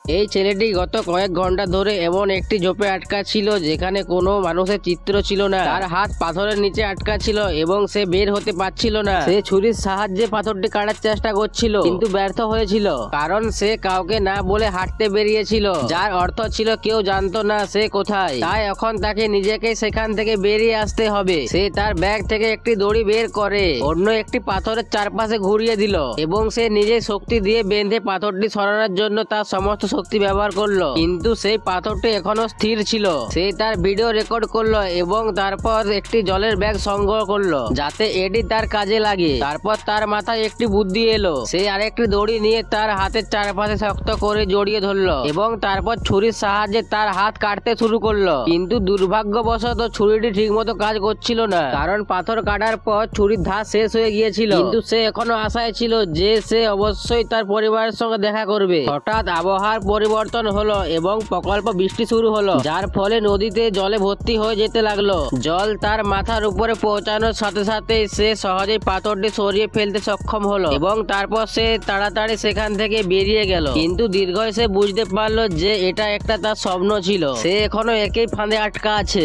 এই ছেলেটি গত কয়েক ঘন্টা ধরে এমন একটি ঝোপে আটকা ছিল যেখানে কোনো মানুষের চিত্র ছিল না। তার হাত পাথরের নিচে আটকা ছিল এবং সে বের হতে পারছিল না। সে ছুরির সাহায্যে পাথরটি কাটার চেষ্টা করছিল কিন্তু ব্যর্থ হয়েছিল, কারণ সে কাউকে না বলে হাঁটতে বেরিয়েছিল, যার অর্থ ছিল কেউ জানতো না সে কোথায়। তাই এখন তাকে নিজেকে সেখান থেকে বেরিয়ে আসতে হবে। সে তার ব্যাগ থেকে একটি দড়ি বের করে অন্য একটি পাথরের চারপাশে ঘুরিয়ে দিল এবং সে নিজের শক্তি দিয়ে বেঁধে পাথরটি সরানোর জন্য তার সমস্ত শক্তি ব্যবহার করলো, কিন্তু সেই পাথরটি এখনো স্থির ছিল। সে তার ভিডিও রেকর্ড করলো এবং তারপর একটি জলের ব্যাগ সংগ্রহ করলো যাতে এটি তার কাজে লাগে। তারপর তার মাথায় একটি বুদ্ধি এলো। সে আরেকটি দড়ি নিয়ে তার হাতের চারপাশে শক্ত করে জড়িয়ে ধরলো এবং তারপর ছুরির সাহায্যে তার হাত কাটতে শুরু করলো। কিন্তু দুর্ভাগ্যবশত ছুরিটি ঠিকমতো কাজ করছিল না, কারণ পাথর কাটার পর ছুরির ধার শেষ হয়ে গিয়েছিল। কিন্তু সে এখনো আশায় ছিল যে সে অবশ্যই তার পরিবারের সঙ্গে দেখা করবে। হঠাৎ আবহাওয়ার পরিবর্তন হলো এবং প্রকল্প বৃষ্টি শুরু হলো, যার ফলে নদীতে জলে ভর্তি হয়ে যেতে লাগলো। জল তার মাথার উপরে পৌঁছানোর সাথে সাথে সে সহজেই পাথরটি সরিয়ে ফেলতে সক্ষম হলো এবং তারপর সে তাড়াতাড়ি সেখান থেকে বেরিয়ে গেল। কিন্তু দীর্ঘয় সে বুঝতে পারলো যে এটা একটা তার স্বপ্ন ছিল। সে এখনো একই ফাঁদে আটকা আছে।